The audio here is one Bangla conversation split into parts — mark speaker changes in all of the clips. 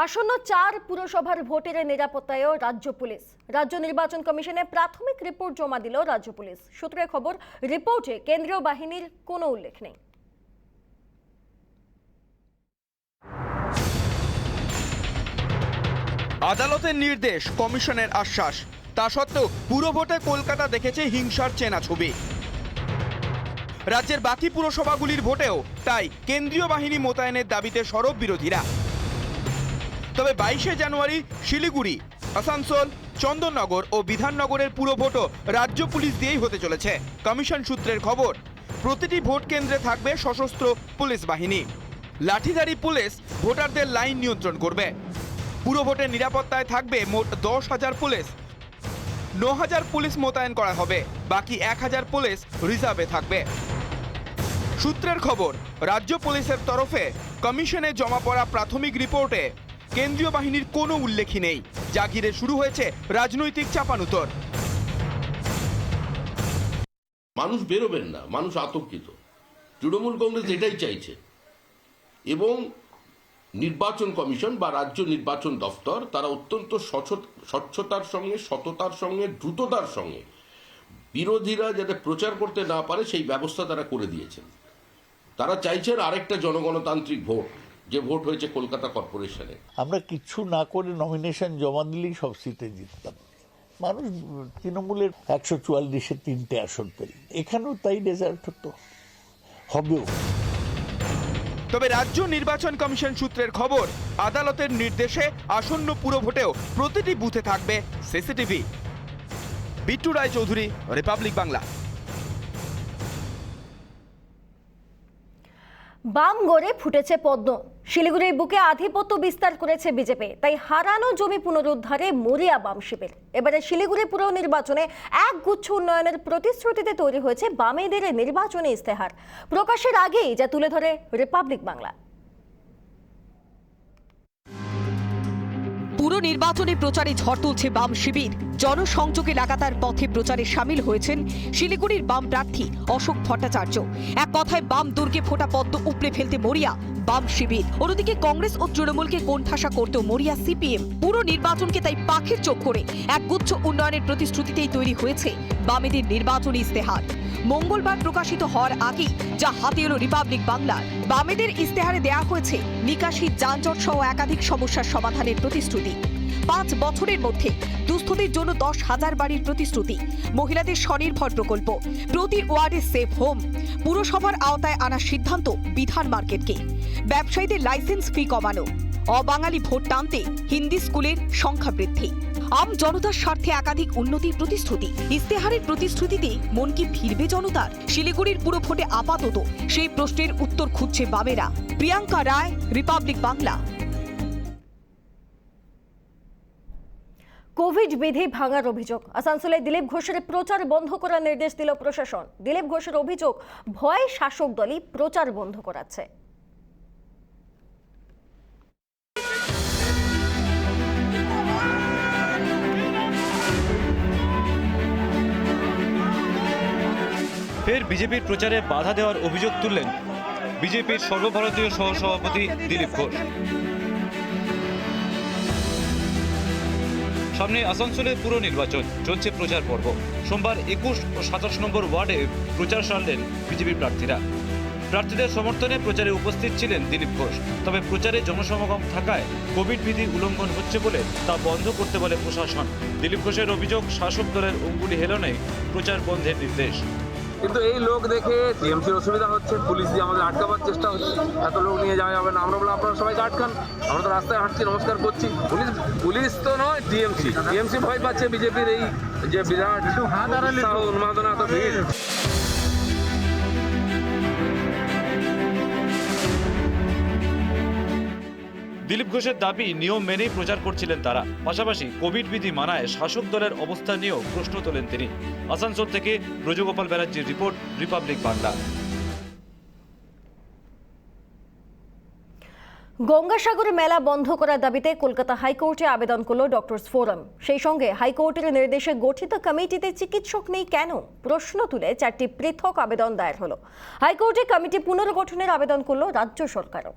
Speaker 1: আসন্ন 4 পুরসভার ভোটের নিরাপত্তায়ও রাজ্য পুলিশ। রাজ্য নির্বাচন কমিশনে প্রাথমিক রিপোর্ট জমা দিল রাজ্য পুলিশ। সূত্রের খবর, রিপোর্টে কেন্দ্রীয় বাহিনীর কোনো উল্লেখ নেই।
Speaker 2: আদালতের নির্দেশ, কমিশনের আশ্বাস, তা সত্ত্বেও পুরো ভোটে কলকাতা দেখেছে হিংসার চেনা ছবি। রাজ্যের বাকি পুরসভাগুলির ভোটেও তাই কেন্দ্রীয় বাহিনী মোতায়েনের দাবিতে সরব বিরোধীরা। তবে 22শে জানুয়ারি শিলিগুড়ি, আসানসোল, চন্দননগর ও বিধাননগরের পুরো ভোটও রাজ্য পুলিশ দিয়েই হতে চলেছে। কমিশন সূত্রের খবর, প্রতিটি ভোট কেন্দ্রে থাকবে সশস্ত্র পুলিশ বাহিনী। লাঠিধারী পুলিশ ভোটারদের লাইন নিয়ন্ত্রণ করবে। পুরো ভোটের নিরাপত্তায় থাকবে মোট 10,000 পুলিশ। 9,000 পুলিশ মোতায়েন করা হবে, বাকি 1,000 পুলিশ রিজার্ভে থাকবে। সূত্রের খবর, রাজ্য পুলিশের তরফে কমিশনে জমা পড়া প্রাথমিক রিপোর্টে কেন্দ্রীয় বাহিনীর কোনো উল্লেখই নেই, যা ঘিরে শুরু হয়েছে রাজনৈতিক চাপানুতর।
Speaker 3: মানুষ বেরোবেন না, মানুষ আতঙ্কিত। তৃণমূল কংগ্রেস এটাই চাইছে এবং নির্বাচন কমিশন বা রাজ্য নির্বাচন দফতর তারা অত্যন্ত স্বচ্ছতার সঙ্গে, সততার সঙ্গে, দ্রুততার সঙ্গে বিরোধীরা যাতে প্রচার করতে না পারে সেই ব্যবস্থা তারা করে দিয়েছেন। তারা চাইছেন আরেকটা জনগণতান্ত্রিক ভোট, যে ভোট হয়েছে কলকাতা কর্পোরেশনে।
Speaker 4: আমরা কিচ্ছু না করে নমিনেশন জমা দিলেই সব সিটে জিততাম। মানুষ তৃণমূলের 144-এ 3টে আসন পেল, এখানেও তাই রেজাল্ট হতো, হবেও।
Speaker 2: তবে রাজ্য নির্বাচন কমিশন সূত্রের খবর, আদালতের নির্দেশে আসন্ন পুরো ভোটেও প্রতিটি বুথে থাকবে সিসিটিভি। বিট্টু রায় চৌধুরী, রিপাবলিক বাংলা।
Speaker 1: বাম গড়ে ফুটেছে পদ্ম। শিলিগুড়ির বুকে আধিপত্য বিস্তার করেছে বিজেপি, তাই হারানো জমি পুনরুদ্ধারে মরিয়া বাম শিবির। এবারে শিলিগুড়ি পুর নির্বাচনে একগুচ্ছ উন্নয়নের প্রতিশ্রুতিতে তৈরি হয়েছে বামেদের নির্বাচনী ইস্তেহার। প্রকাশের আগেই যা তুলে ধরে রিপাবলিক বাংলা।
Speaker 5: পুরো নির্বাচনে প্রচারে ঝড় তুলছে বাম শিবির। জনসংযোগে লাগাতার পথে প্রচারে সামিল হয়েছেন শিলিগুড়ির বাম প্রার্থী অশোক ভট্টাচার্য। এক কথায় বাম দুর্গে ফোটা পদ্ম উপড়ে ফেলতে মরিয়া বাম শিবির। অন্যদিকে কংগ্রেস ও তৃণমূলকে কোণঠাসা করতেও মরিয়া সিপিএম। পুরো নির্বাচনকে তাই পাখির চোখ করে একগুচ্ছ উন্নয়নের প্রতিশ্রুতিতেই তৈরি হয়েছে বামেদের নির্বাচনী ইস্তেহার। মঙ্গলবার প্রকাশিত হওয়ার আগেই যা হাতে এলো রিপাবলিক বাংলার। বামেদের ইস্তেহারে দেয়া হয়েছে নিকাশি, যানজট সহ একাধিক সমস্যার সমাধানের প্রতিশ্রুতি। 5 বছরের মধ্যে দুস্থদের জন্য 10,000 বাড়ির প্রতিশ্রুতি, মহিলাদের স্বনির্ভর প্রকল্প, প্রতি ওয়ার্ডে সেফ হোম, পুরসভার আওতায় আনার সিদ্ধান্ত বিধান মার্কেটকে, ব্যবসায়ীদের লাইসেন্স ফি কমানো, অবাঙালি ভোট টানতে হিন্দি স্কুলের সংখ্যা বৃদ্ধি, আম জনতার স্বার্থে একাধিক উন্নতির প্রতিশ্রুতি। ইস্তেহারের প্রতিশ্রুতিতে মন কি ফিরবে জনতার? শিলিগুড়ির পুরো ভোটে আপাতত সেই প্রশ্নের উত্তর খুঁজছে বামেরা। প্রিয়াঙ্কা রায়, রিপাবলিক বাংলা।
Speaker 1: কোভিড বিধি ভাঙার অভিযোগ। আসানসোলে দিলীপ ঘোষের প্রচার বন্ধ করার নির্দেশ দিল প্রশাসন। দিলীপ ঘোষের অভিযোগ, ভয়ে শাসক দলই প্রচার বন্ধ করাচ্ছে।
Speaker 6: ফের বিজেপির প্রচারে বাধা দেওয়ার অভিযোগ তুললেন বিজেপির সর্বভারতীয় সহসভাপতি দিলীপ ঘোষ। সামনে আসানসোলের পুর নির্বাচন, চলছে প্রচার পর্ব। সোমবার 21 ও 27 নম্বর ওয়ার্ডে প্রচার সারলেন বিজেপি প্রার্থীরা। প্রার্থীদের সমর্থনে প্রচারে উপস্থিত ছিলেন দিলীপ ঘোষ। তবে প্রচারে জনসমাগম থাকায় কোভিড বিধি উল্লঙ্ঘন হচ্ছে বলে তা বন্ধ করতে বলে প্রশাসন। দিলীপ ঘোষের অভিযোগ, শাসক দলের অঙ্গুলি হেলনে প্রচার বন্ধের নির্দেশ।
Speaker 7: কিন্তু এই লোক দেখে টিএমসির অসুবিধা হচ্ছে, পুলিশ দিয়ে আমাদের আটকাবার চেষ্টা হচ্ছে। এত লোক নিয়ে যাওয়া যাবে না। আমরা বললাম আপনারা সবাইকে আটকান, আমরা তো রাস্তায় হাঁটছি, নমস্কার করছি। পুলিশ তো নয়, টিএমসি ভয় পাচ্ছে বিজেপির এই যে বিরাট উন্মাদনা, এত ভিড়।
Speaker 6: দিলীপ ঘোষের দাবি, নিয়ম মেনেই প্রচার করছিলেন তারা। পাশাপাশি কোভিড বিধি মানায় শাসক দলের অবস্থান নিয়েও প্রশ্ন তোলেন তিনি। আসানসোল থেকে ব্রজগোপাল ব্যানার্জির রিপোর্ট, রিপাবলিক বাংলা।
Speaker 1: গঙ্গাসাগর মেলা বন্ধ করার দাবিতে কলকাতা হাইকোর্টে আবেদন করল ডক্টরস ফোরাম। সেই সঙ্গে হাইকোর্টের নির্দেশে গঠিত কমিটিতে চিকিৎসক নেই কেন প্রশ্ন তুলে 4টি পৃথক আবেদন দায়ের হলো। হাইকোর্টে কমিটি পুনর্গঠনের আবেদন করল রাজ্য সরকারও।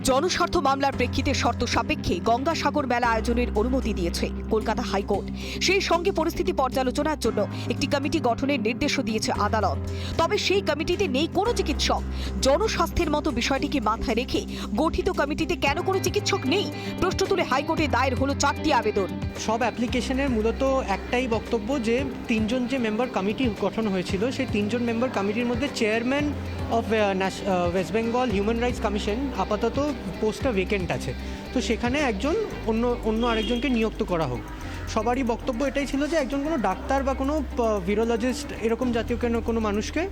Speaker 5: জনস্বার্থ মামলার প্রেক্ষিতে শর্ত সাপেক্ষে গঙ্গাসাগর মেলা আয়োজনের অনুমতি দিয়েছে কলকাতা হাইকোর্ট। সেই সঙ্গে পরিস্থিতি পর্যালোচনার জন্য একটি কমিটি গঠনের নির্দেশও দিয়েছে আদালত। তবে সেই কমিটিতে নেই কোনো চিকিৎসক। জনস্বাস্থ্যের মতো বিষয়টিকে মাথায় রেখে গঠিত কমিটিতে কেন কোনো চিকিৎসক নেই প্রশ্ন তুলে হাইকোর্টে দায়ের হলো 4টি আবেদন।
Speaker 8: সব অ্যাপ্লিকেশনের মূলত একটাই বক্তব্য যে 3জন যে মেম্বার কমিটি গঠন হয়েছিল সেই 3জন মেম্বার কমিটির মধ্যে chairman of West Bengal human rights commission আপাতত পোস্টটা ভেকেন্ট আছে, তো সেখানে একজন অন্য আরেকজনকে নিযুক্ত করা হোক। সবারই বক্তব্য এটাই ছিল যে একজন কোনো ডাক্তার বা কোনো ভিরোলজিস্ট এরকম জাতীয় কোনো মানুষকে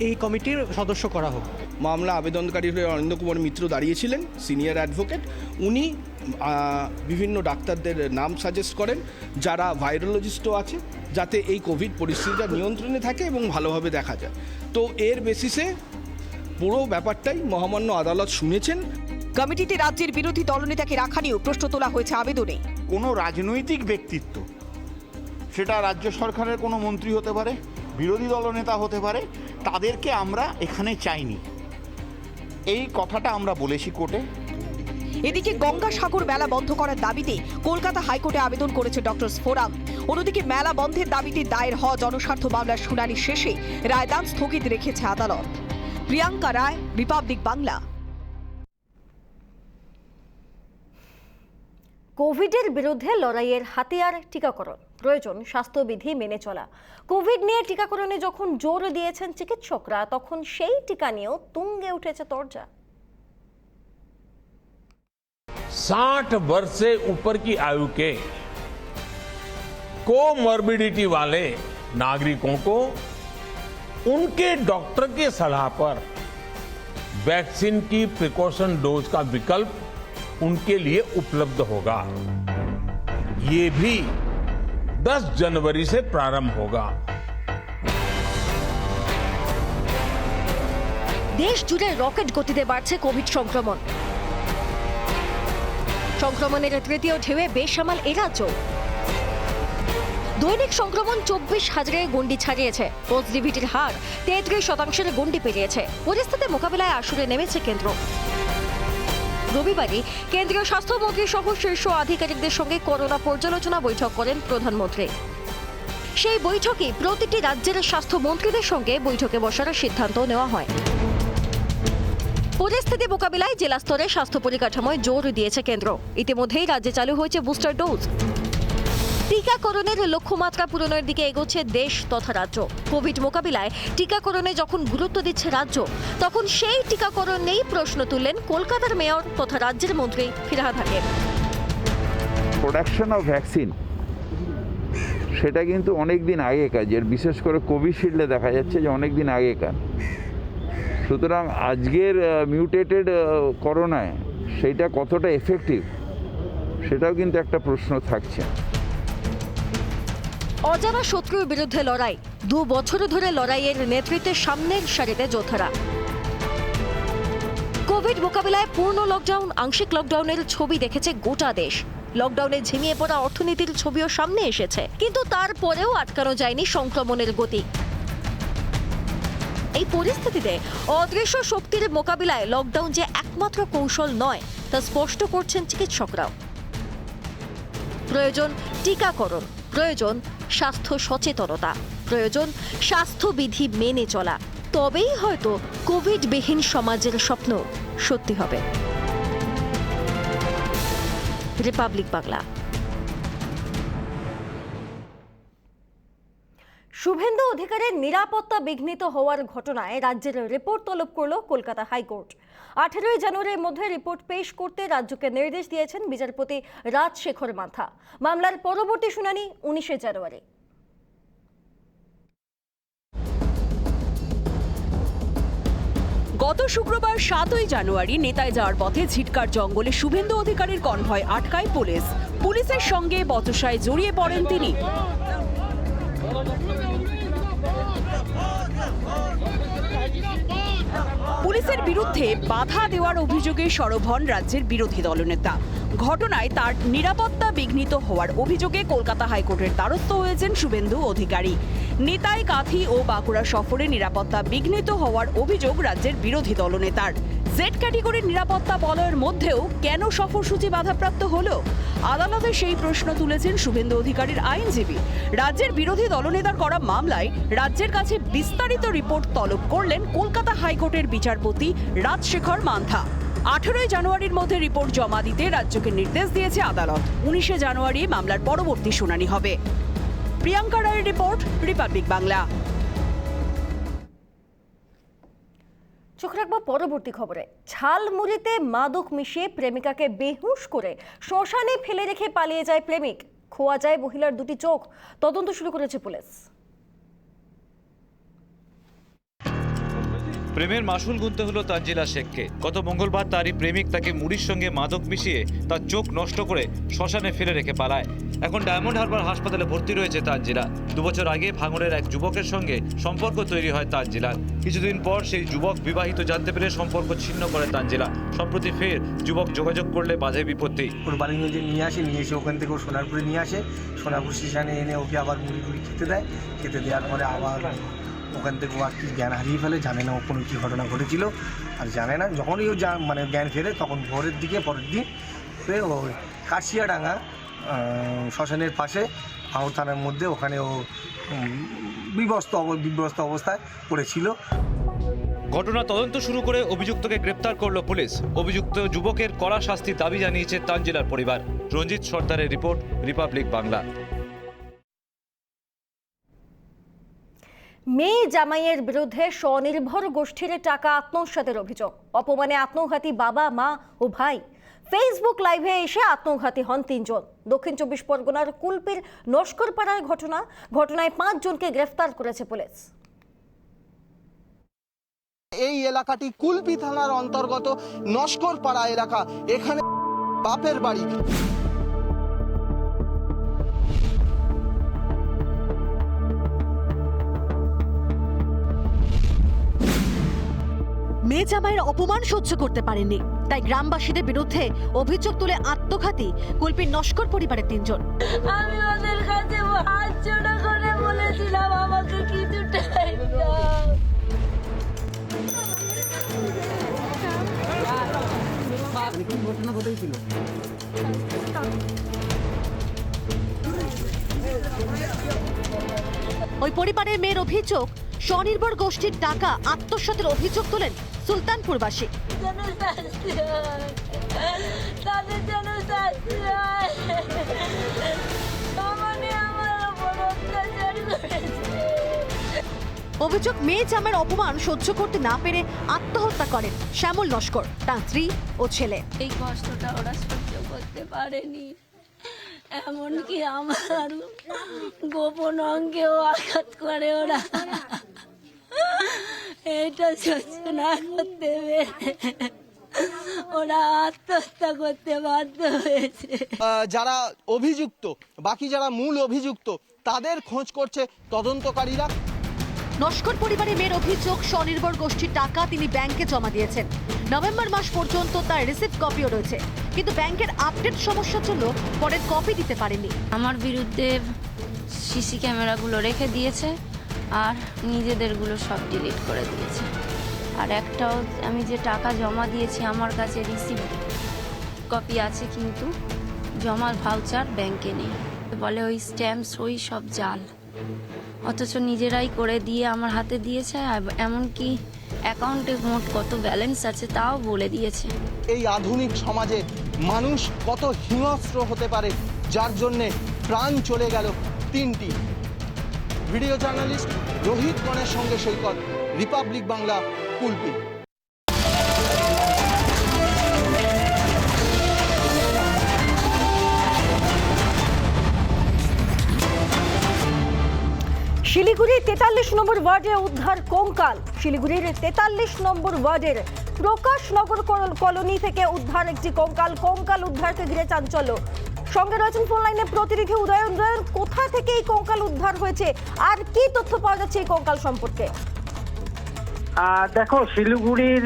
Speaker 8: এই কমিটির সদস্য করা হোক।
Speaker 9: মামলা আবেদনকারী হয়ে অরিন্দ কুমার মিত্র দাঁড়িয়েছিলেন, সিনিয়র অ্যাডভোকেট। উনি বিভিন্ন ডাক্তারদের নাম সাজেস্ট করেন যারা ভাইরোলজিস্টও আছে, যাতে এই কোভিড পরিস্থিতিটা নিয়ন্ত্রণে থাকে এবং ভালোভাবে দেখা যায়। তো এর বেসিসে পুরো ব্যাপারটাই মহামান্য আদালত শুনেছেন।
Speaker 5: কমিটিতে রাজ্যের বিরোধী দলনেতাকে রাখা নিয়েও প্রশ্ন তোলা হয়েছে আবেদনে।
Speaker 10: কোনো রাজনৈতিক ব্যক্তিত্ব, সেটা রাজ্য সরকারের কোনো মন্ত্রী হতে পারে, বিরোধী দলনেতা হতে পারে, তাদেরকে আমরা এখানে চাইনি, এই কথাটা আমরা বলেছি কোর্টে।
Speaker 5: এদিকে গঙ্গাসাগর মেলা বন্ধ করার দাবিতে কলকাতা হাইকোর্টে আবেদন করেছে ডক্টরস ফোরাম। অন্যদিকে মেলা বন্ধের দাবিতে দায়ের হওয়া জনস্বার্থ মামলার শুনানি শেষে রায়দান স্থগিত রেখেছে আদালত। প্রিয়াঙ্কা রায়, রিপাবলিক বাংলা।
Speaker 1: কোভিডের বিরুদ্ধে লড়াইয়ের হাতিয়ার টিকাকরণ, প্রয়োজন স্বাস্থ্যবিধি মেনে চলা। কোভিড নিয়ে টিকাকরণে যখন জোর দিয়েছেন চিকিৎসকরা, তখন সেই টিকা নিয়েও তুঙ্গে উঠেছে তরজা।
Speaker 11: 60 वर्ष से ऊपर की आयु के कोमॉर्बिडिटी वाले नागरिकों को उनके डॉक्टर की सलाह पर वैक्सीन की प्रिकॉशन डोज का विकल्प उनके लिए उपलब्ध होगा। ये भी 10 जनवरी से प्रारंभ होगा।
Speaker 1: দেশ জুড়ে রকেট গতিতে বাড়ছে কোভিড সংক্রমণ। সংক্রমণের তৃতীয় ঢেউয়ে বেসামাল এ রাজ্য। দৈনিক সংক্রমণ 24,000-এর গণ্ডি ছাড়িয়েছে। পজিটিভিটির হার 33%-এর গণ্ডি পেরিয়েছে। পরিস্থিতি মোকাবিলায় আসরে নেমেছে কেন্দ্র। রবিবারই কেন্দ্রীয় স্বাস্থ্যমন্ত্রী সহ শীর্ষ আধিকারিকদের সঙ্গে করোনা পর্যালোচনা বৈঠক করেন প্রধানমন্ত্রী। সেই বৈঠকে প্রতিটি রাজ্যের স্বাস্থ্যমন্ত্রীদের সঙ্গে বৈঠকে বসার সিদ্ধান্ত নেওয়া হয়। পরিস্থিতি মোকাবিলায় জেলা স্তরে স্বাস্থ্য পরিকাঠামোয় জোর দিয়েছে কেন্দ্র। ইতিমধ্যেই রাজ্যে চালু হয়েছে বুস্টার ডোজ। টিকাকরণের লক্ষ্যমাত্রা পূরণের দিকে এগোচ্ছে দেশ তথা রাজ্য। কোভিড মোকাবিলায় টিকাকরণে যখন গুরুত্ব দিচ্ছে রাজ্য, তখন সেই টিকাকরণ নিয়েই প্রশ্ন তুললেন কলকাতার মেয়র তথা রাজ্যের মন্ত্রী Firhad Hakim.
Speaker 12: Production of vaccine সেটা কিন্তু অনেক দিন আগেকার, যে বিশেষ করে কোভিশিল্ডে দেখা যাচ্ছে যে অনেক দিন আগেকার। সুতরাং আজকের মিউটেটেড করোনায় সেইটা কতটা এফেক্টিভ সেটাও কিন্তু একটা প্রশ্ন থাকছে।
Speaker 1: অজানা শত্রুর বিরুদ্ধে লড়াই, 2 বছর ধরে লড়াইয়ের নেতৃত্বে সামনের সারিতে যোদ্ধারা। কোভিড মোকাবিলায় পূর্ণ লকডাউন, আংশিক লকডাউনের ছবি দেখেছে গোটা দেশ। লকডাউনে ঝিমিয়ে পড়া অর্থনীতির ছবিও সামনে এসেছে, কিন্তু তারপরেও আটকানো যায়নি সংক্রমণের গতি। এই পরিস্থিতিতে অদৃশ্য শক্তির মোকাবিলায় লকডাউন যে একমাত্র কৌশল নয়, তা স্পষ্ট করছেন চিকিৎসকরাও। প্রয়োজন টিকাকরণ, প্রয়োজন স্বাস্থ্য সচেতনতা, প্রয়োজন স্বাস্থ্যবিধি মেনে চলা। তবেই হয়তো কোভিডবিহীন সমাজের স্বপ্ন সত্যি হবে। রিপাবলিক বাংলা। শুভেন্দু অধিকারীর নিরাপত্তা বিঘ্নিত হওয়ার ঘটনায় রাজ্যের রিপোর্ট তলব করল কলকাতা হাইকোর্ট। 18 জানুয়ারির মধ্যে রিপোর্ট পেশ করতে রাজ্যকে নির্দেশ দিয়েছেন বিচারপতি রাজশেখর মান্থা। মামলার পরবর্তী শুনানি 19 জানুয়ারি।
Speaker 5: গত শুক্রবার 7 জানুয়ারি নেতায় যাওয়ার পথে ঝিটকার জঙ্গলে শুভেন্দু অধিকারীর কনভয় আটকায় পুলিশ। পুলিশের সঙ্গে বচসায় জড়িয়ে পড়েন তিনি। পুলিশের বিরুদ্ধে বাধা দেওয়ার অভিযোগে সরব হন রাজ্যের বিরোধী দলনেতা। ঘটনায় তার নিরাপত্তা বিঘ্নিত হওয়ার অভিযোগে কলকাতা হাইকোর্টের দ্বারস্থ হয়েছেন শুভেন্দু অধিকারী। নেতাই কাঁথি ও বাঁকুড়া সফরে নিরাপত্তা বিঘ্নিত হওয়ার অভিযোগ রাজ্যের বিরোধী দলনেতার। জেড ক্যাটেগরির নিরাপত্তা বলয়ের মধ্যেও কেন সফরসূচি বাধাপ্রাপ্ত হলো? আদালতে সেই প্রশ্ন তুলেছেন শুভেন্দু অধিকারীর আইনজীবী। রাজ্যের বিরোধী দলনেতার করা মামলায় রাজ্যের কাছে বিস্তারিত রিপোর্ট তলব করলেন কলকাতা হাইকোর্টের বিচারপতি রাজশেখর মান্থা। 18 জানুয়ারির মধ্যে রিপোর্ট জমা দিতে রাজ্যকে নির্দেশ দিয়েছে আদালত। 19 জানুয়ারি মামলার পরবর্তী শুনানি হবে। প্রিয়াঙ্কা রায়ের রিপোর্ট, রিপাবলিক বাংলা।
Speaker 1: চোখ রাখবো পরবর্তী খবরে। ঝালমুড়িতে মাদক মিশিয়ে প্রেমিকাকে বেহুশ করে শ্মশানে ফেলে রেখে পালিয়ে যায় প্রেমিক। খোয়া যায় মহিলার দুটি চোখ। তদন্ত শুরু করেছে পুলিশ।
Speaker 6: প্রেমের মাসুল গুনতে হলো তানজিলা শেখকে। গত মঙ্গলবার তারই প্রেমিক তাকে মুড়ির সঙ্গে মাদক মিশিয়ে তার চোখ নষ্ট করে শ্মশানে ফেলে রেখে পালায়। এখন ডায়মন্ড হারবার হাসপাতালে ভর্তি রয়েছে তানজিলা। 2 বছর আগে ভাঙড়ের এক যুবকের সঙ্গে সম্পর্ক তৈরি হয় তানজিলার। কিছুদিন পর সেই যুবক বিবাহিত জানতে পেরে সম্পর্ক ছিন্ন করে তানজিলা। সম্প্রতি ফের যুবক যোগাযোগ করলে বাধে বিপত্তি।
Speaker 13: ওর বাড়িগঞ্জে নিয়ে এসে ওখান থেকে ও সোনারপুরে নিয়ে আসে। সোনারপুর স্টেশনে এনে ওকে আবার মুড়ি খেতে দেয়। খেতে দেওয়ার পরে আবার ওখান থেকে ও আর কি জ্ঞান হারিয়ে ফেলে, জানে না ও কোনো কী ঘটনা ঘটেছিল আর জানে না। যখনই ও জ্ঞান ফেরে তখন ভোরের দিকে পরের দিন ও কাশিয়াডাঙ্গা শ্মশানের পাশে ভাঙড় থানার মধ্যে ওখানে ও বিব্রস্ত অবস্থায় পড়েছিল।
Speaker 6: ঘটনা তদন্ত শুরু করে অভিযুক্তকে গ্রেপ্তার করলো পুলিশ। অভিযুক্ত যুবকের কড়া শাস্তির দাবি জানিয়েছে তানজিলার পরিবার। রঞ্জিত সর্দারের রিপোর্ট, রিপাবলিক বাংলা।
Speaker 1: মেয়ে জামাইয়ের বিরুদ্ধে স্বনির্ভর গোষ্ঠীর টাকা আত্মসাতের অভিযোগ। অপমানে আত্মঘাতী বাবা, মা ও ভাই। ফেসবুক লাইভে এসে আত্মঘাতী হন 3 জন। দক্ষিণ 24 পরগনার কুলপির নস্করপাড়ার ঘটনায় 5 জনকে গ্রেফতার করেছে পুলিশ।
Speaker 14: এই এলাকাটি কুলপি থানার অন্তর্গত নস্করপাড়া এলাকা। এখানে বাপের বাড়ি।
Speaker 5: মেয়ে জামাইয়ের অপমান সহ্য করতে পারেননি, তাই গ্রামবাসীদের বিরুদ্ধে অভিযোগ তুলে আত্মঘাতী কুলপির নস্কর পরিবারের 3 জন।
Speaker 15: আমি ওদের কাছে হাত জোড়া করে বলেছিলাম আমাকে কিছু টাইম দাও।
Speaker 13: ঘটনা ঘটেছিল।
Speaker 5: ওই পরিবারের মেয়ের অভিযোগ, স্বনির্ভর গোষ্ঠীর টাকা আত্মসাতের অভিযোগ তোলেন সুলতানপুরবাসী।
Speaker 15: তাদের জন্য শাস্তি হয়। আমার উপর অত্যাচার করেছে।
Speaker 5: অভিযোগ, মেয়ে জামাইয়ের অপমান সহ্য করতে না পেরে আত্মহত্যা করেন শ্যামল নস্কর, তার স্ত্রী ও ছেলে।
Speaker 15: এই কষ্টটা ওরা সহ্য করতে পারেনি, এমনকি আমার গোপন অঙ্গেও আঘাত করে ওরা। এটা সহ্য না করতে পেরে ওরা আত্মহত্যা করতে বাধ্য হয়েছে।
Speaker 14: যারা অভিযুক্ত, বাকি যারা মূল অভিযুক্ত, তাদের খোঁজ করছে তদন্তকারীরা।
Speaker 5: নস্কর পরিবারের মেয়ের অভিযোগ, স্বনির্ভর গোষ্ঠীর টাকা তিনি ব্যাংকে জমা দিয়েছেন। নভেম্বর মাস পর্যন্ত তার রিসিপ্ট কপিও রয়েছে, কিন্তু ব্যাংকের আপডেট সমস্যার জন্য পরের কপি দিতে পারেনি।
Speaker 15: আমার বিরুদ্ধে সিসি ক্যামেরাগুলো রেখে দিয়েছে আর নিজেদেরগুলো সব ডিলিট করে দিয়েছে। আর একটাও আমি যে টাকা জমা দিয়েছি আমার কাছে রিসিপ্ট কপি আছে, কিন্তু জমার ভাউচার ব্যাংকে নেই। বলে ওই স্ট্যাম্প সই সব জাল, অথচ নিজেরাই করে দিয়ে আমার হাতে দিয়েছে। আর এমনকি অ্যাকাউন্টে মোট কত ব্যালেন্স আছে তাও বলে দিয়েছে।
Speaker 14: এই আধুনিক সমাজে মানুষ কত হিংস্র হতে পারে, যার জন্যে প্রাণ চলে গেল 3টি। ভিডিও জার্নালিস্ট রোহিত গণের সঙ্গে সৈকত, রিপাবলিক বাংলা, কুলপি।
Speaker 1: শিলিগুড়ির 43 নম্বর ওয়ার্ডে উদ্ধার কঙ্কাল। শিলিগুড়ির 43 নম্বর ওয়ার্ডের প্রকাশনগর কলোনি থেকে উদ্ধার একটি কঙ্কাল উদ্ধারকে ঘিরে চাঞ্চল্য। সঙ্গে রয়েছেন ফোন লাইনে প্রতিনিধি উদয়ন। কোথা থেকে এই কঙ্কাল উদ্ধার হয়েছে আর কি তথ্য পাওয়া যাচ্ছে এই কঙ্কাল সম্পর্কে?
Speaker 16: দেখো, শিলিগুড়ির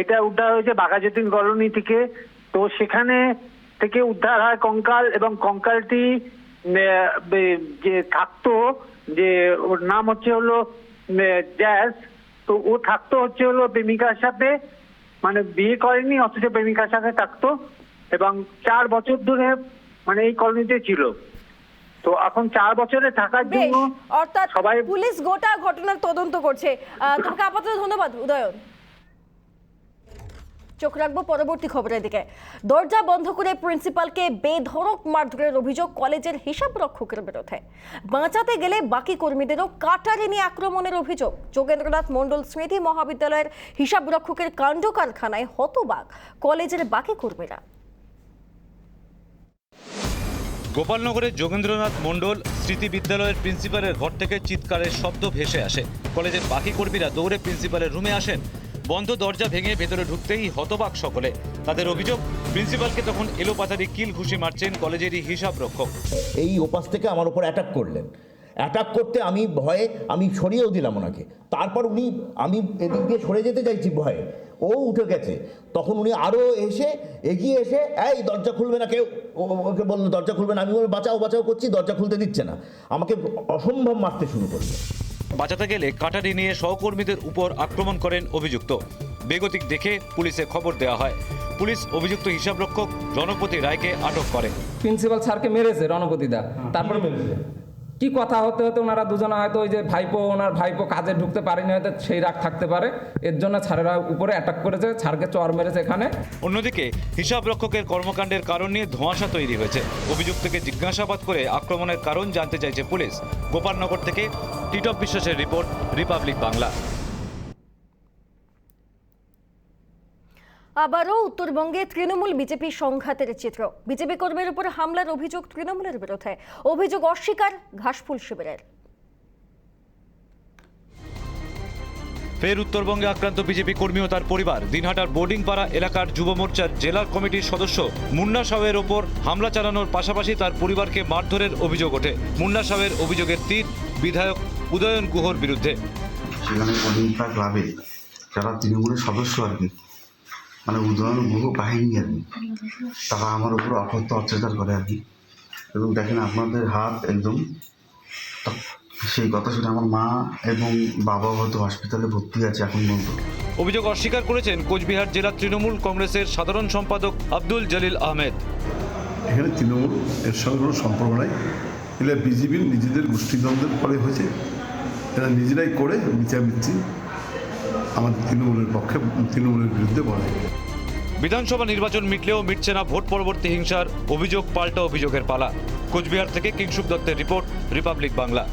Speaker 16: এটা উদ্ধার হয়েছে বাঘাযতীন কলোনি থেকে। তো সেখানে থেকে উদ্ধার হয় কঙ্কাল, এবং কঙ্কালটি যে থাকতো, যে ওর নাম হচ্ছে হলো জ্যাস, তো ও থাকতো হচ্ছে হলো প্রেমিকার সাথে। মানে বিয়ে করেনি অথচ প্রেমিকার সাথে থাকতো এবং 4 বছর ধরে মানে এই কলোনিতে ছিল। তো এখন 4 বছরে থাকার
Speaker 1: বেশ,
Speaker 16: জন্য
Speaker 1: অর্থাৎ
Speaker 16: সবাই
Speaker 1: পুলিশ গোটা ঘটনার তদন্ত করছে। তোমাকে আপাতত ধন্যবাদ উদয়ন। চোখ রাখবো পরবর্তী খবরের দিকে। দরজা বন্ধ করে প্রিন্সিপালকে বেধড়ক মারধরের অভিযোগ কলেজের হিসাব রক্ষকের বিরুদ্ধে। বাঁচাতে গেলে বাকি কর্মীদেরও কাটারি নিয়ে আক্রমণের অভিযোগ। যোগেন্দ্রনাথ মণ্ডল স্মৃতি মহাবিদ্যালয়ের হিসাব রক্ষকের কাণ্ড কারখানায় হতবাক কলেজের বাকি কর্মীরা।
Speaker 6: গোপালনগরের যোগেন্দ্রনাথ মণ্ডল স্মৃতি বিদ্যালয়ের প্রিন্সিপালের ঘর থেকে চিৎকারের শব্দ ভেসে আসে। কলেজের বাকি কর্মীরা দৌড়ে প্রিন্সিপালের রুমে আসেন। বন্ধ দরজা ভেঙে ভেতরে ঢুকতেই হতবাক সকলে। তাদের অভিযোগ, প্রিন্সিপালকে তখন এলোপাতাড়ি কিল ঘুষি মারছেন কলেজেরই হিসাব রক্ষক।
Speaker 17: এই ওপাশ থেকে আমার উপর অ্যাটাক করলেন। অ্যাটাক করতে আমি ভয়ে সরিয়েও দিলাম ওনাকে। তারপর আমি এদিক দিয়ে সরে যেতে চাইছি ভয়ে, ও উঠে গেছে। তখন উনি আরও এগিয়ে এসে এই দরজা খুলবে না কেউ, ওকে বললো দরজা খুলবে না। আমি ওর বাঁচাও করছি, দরজা খুলতে দিচ্ছে না, আমাকে অসম্ভব মারতে শুরু করলো।
Speaker 6: বাঁচাতে গেলে কাটারি নিয়ে সহকর্মীদের উপর আক্রমণ করেন অভিযুক্ত। বেগতিক দেখে পুলিশে খবর দেওয়া হয়। পুলিশ অভিযুক্ত হিসাবরক্ষক রণপতি রায়কে আটক করে।
Speaker 18: প্রিন্সিপাল স্যারকে মেরেছে রণপতি দা। তারপরে কি কথা হতে হতে ওনারা দুজনে হয়তো ওই যে ওনার ভাইপো কাজে ঢুকতে পারেনি, হয়তো সেই রাগ থাকতে পারে, এর জন্য স্যারেরা উপরে অ্যাটাক করেছে, স্যারকে চর মেরেছে এখানে।
Speaker 6: অন্যদিকে হিসাব রক্ষকের কর্মকাণ্ডের কারণ নিয়ে ধোঁয়াশা তৈরি হয়েছে। অভিযুক্তকে জিজ্ঞাসাবাদ করে আক্রমণের কারণ জানতে চাইছে পুলিশ। গোপালনগর থেকে টিটপ বিশ্বাসের রিপোর্ট, রিপাবলিক বাংলা।
Speaker 1: আবারও উত্তরবঙ্গে তৃণমূল বিজেপি সংঘাতের চিত্র। বিজেপি কর্মীর উপর হামলার অভিযোগ তৃণমূলের বিরুদ্ধে। অভিযোগ অস্বীকার ঘাসফুল শিবিরের।
Speaker 6: ফের উত্তরবঙ্গে আক্রান্ত বিজেপি কর্মী ও তার পরিবার। দিনহাটার বোর্ডিংপাড়া এলাকার যুব মোর্চার জেলা কমিটির সদস্য মুন্না সাহের ওপর হামলা চালানোর পাশাপাশি তার পরিবারকে মারধরের অভিযোগ ওঠে। মুন্না সাহের অভিযোগের তীর বিধায়ক উদয়ন গুহর বিরুদ্ধে।
Speaker 19: সেখানে বোর্ডিংপাড়া ক্লাবে যারা তৃণমূলের সদস্য আর কি, মানে উদয়ন গুহ বাহিনী আর কি, তারা আমার উপর অকথ্য অত্যাচার করে আর কি। এবং দেখেন আপনাদের হাত একদম, সেই কথা শুনে আমার মা এবং বাবা হয়তো হসপিটালে ভর্তি আছে এখন পর্যন্ত।
Speaker 6: অভিযোগ অস্বীকার করেছেন কোচবিহার জেলা তৃণমূল কংগ্রেসের সাধারণ সম্পাদক আব্দুল জলিল আহমেদ।
Speaker 20: এখানে তৃণমূল এর সঙ্গে কোনো সম্পর্ক নাই, এগুলো বিজেপির নিজেদের গোষ্ঠীদ্বন্দ্বের ফলে হয়েছে। এরা নিজেরাই করে মিথ্যামিথ্যি আমাদের তৃণমূলের পক্ষে, তৃণমূলের বিরুদ্ধে বলে।
Speaker 6: বিধানসভা নির্বাচন মিটলেও মিটছে না ভোট পরবর্তী হিংসার অভিযোগ, পাল্টা অভিযোগের পালা। কোচবিহার থেকে কিংশুক দত্তের রিপোর্ট, রিপাবলিক বাংলা।